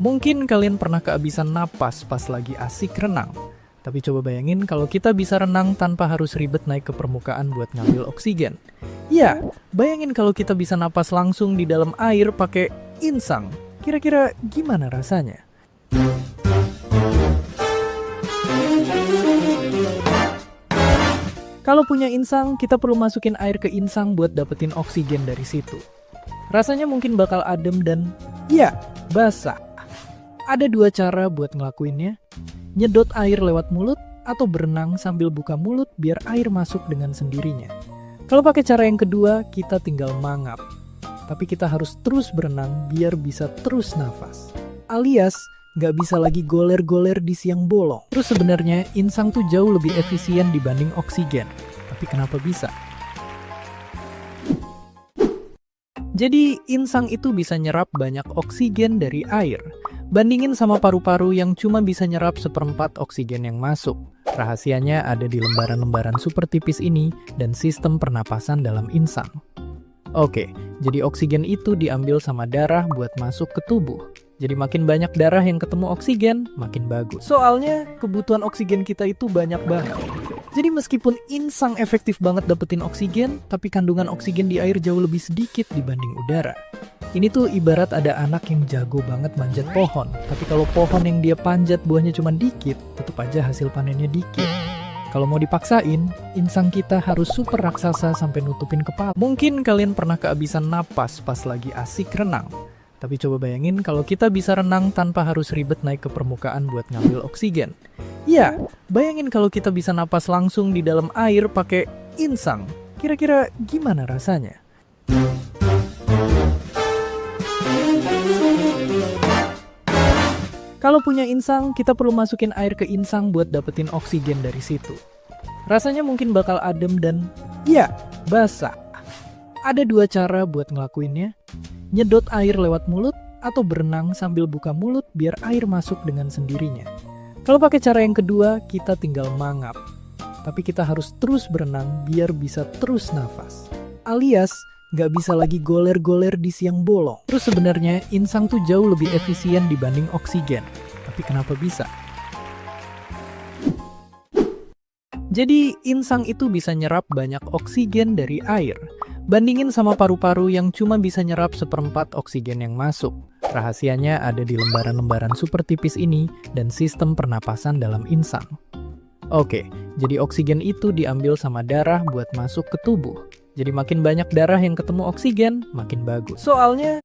Mungkin kalian pernah kehabisan napas pas lagi asik renang. Tapi coba bayangin kalau kita bisa renang tanpa harus ribet naik ke permukaan buat ngambil oksigen. Ya, bayangin kalau kita bisa napas langsung di dalam air pakai insang. Kira-kira gimana rasanya? Kalau punya insang, kita perlu masukin air ke insang buat dapetin oksigen dari situ. Rasanya mungkin bakal adem dan, ya, basah. Ada dua cara buat ngelakuinnya. Nyedot air lewat mulut atau berenang sambil buka mulut biar air masuk dengan sendirinya. Kalau pakai cara yang kedua, kita tinggal mangap. Tapi kita harus terus berenang biar bisa terus nafas. Alias, nggak bisa lagi goler-goler di siang bolong. Terus sebenarnya insang tuh jauh lebih efisien dibanding oksigen. Tapi kenapa bisa? Jadi insang itu bisa nyerap banyak oksigen dari air. Bandingin sama paru-paru yang cuma bisa nyerap seperempat oksigen yang masuk. Rahasianya ada di lembaran-lembaran super tipis ini dan sistem pernapasan dalam insang. Oke, jadi oksigen itu diambil sama darah buat masuk ke tubuh. Jadi makin banyak darah yang ketemu oksigen, makin bagus. Soalnya kebutuhan oksigen kita itu banyak banget. Jadi meskipun insang efektif banget dapetin oksigen, tapi kandungan oksigen di air jauh lebih sedikit dibanding udara. Ini tuh ibarat ada anak yang jago banget manjat pohon, tapi kalau pohon yang dia panjat buahnya cuma dikit, tetap aja hasil panennya dikit. Kalau mau dipaksain, insang kita harus super raksasa sampai nutupin kepala. Mungkin kalian pernah kehabisan napas pas lagi asik renang. Tapi coba bayangin kalau kita bisa renang tanpa harus ribet naik ke permukaan buat ngambil oksigen. Ya, bayangin kalau kita bisa napas langsung di dalam air pakai insang. Kira-kira gimana rasanya? Kalau punya insang, kita perlu masukin air ke insang buat dapetin oksigen dari situ. Rasanya mungkin bakal adem dan, ya, basah. Ada dua cara buat ngelakuinnya. Nyedot air lewat mulut atau berenang sambil buka mulut biar air masuk dengan sendirinya. Kalau pakai cara yang kedua, kita tinggal mangap. Tapi kita harus terus berenang biar bisa terus nafas. Alias, nggak bisa lagi goler-goler di siang bolong. Terus sebenarnya insang tuh jauh lebih efisien dibanding oksigen. Tapi kenapa bisa? Jadi insang itu bisa nyerap banyak oksigen dari air. Bandingin sama paru-paru yang cuma bisa nyerap seperempat oksigen yang masuk. Rahasianya ada di lembaran-lembaran super tipis ini dan sistem pernapasan dalam insang. Oke, jadi oksigen itu diambil sama darah buat masuk ke tubuh. Jadi makin banyak darah yang ketemu oksigen, makin bagus. Soalnya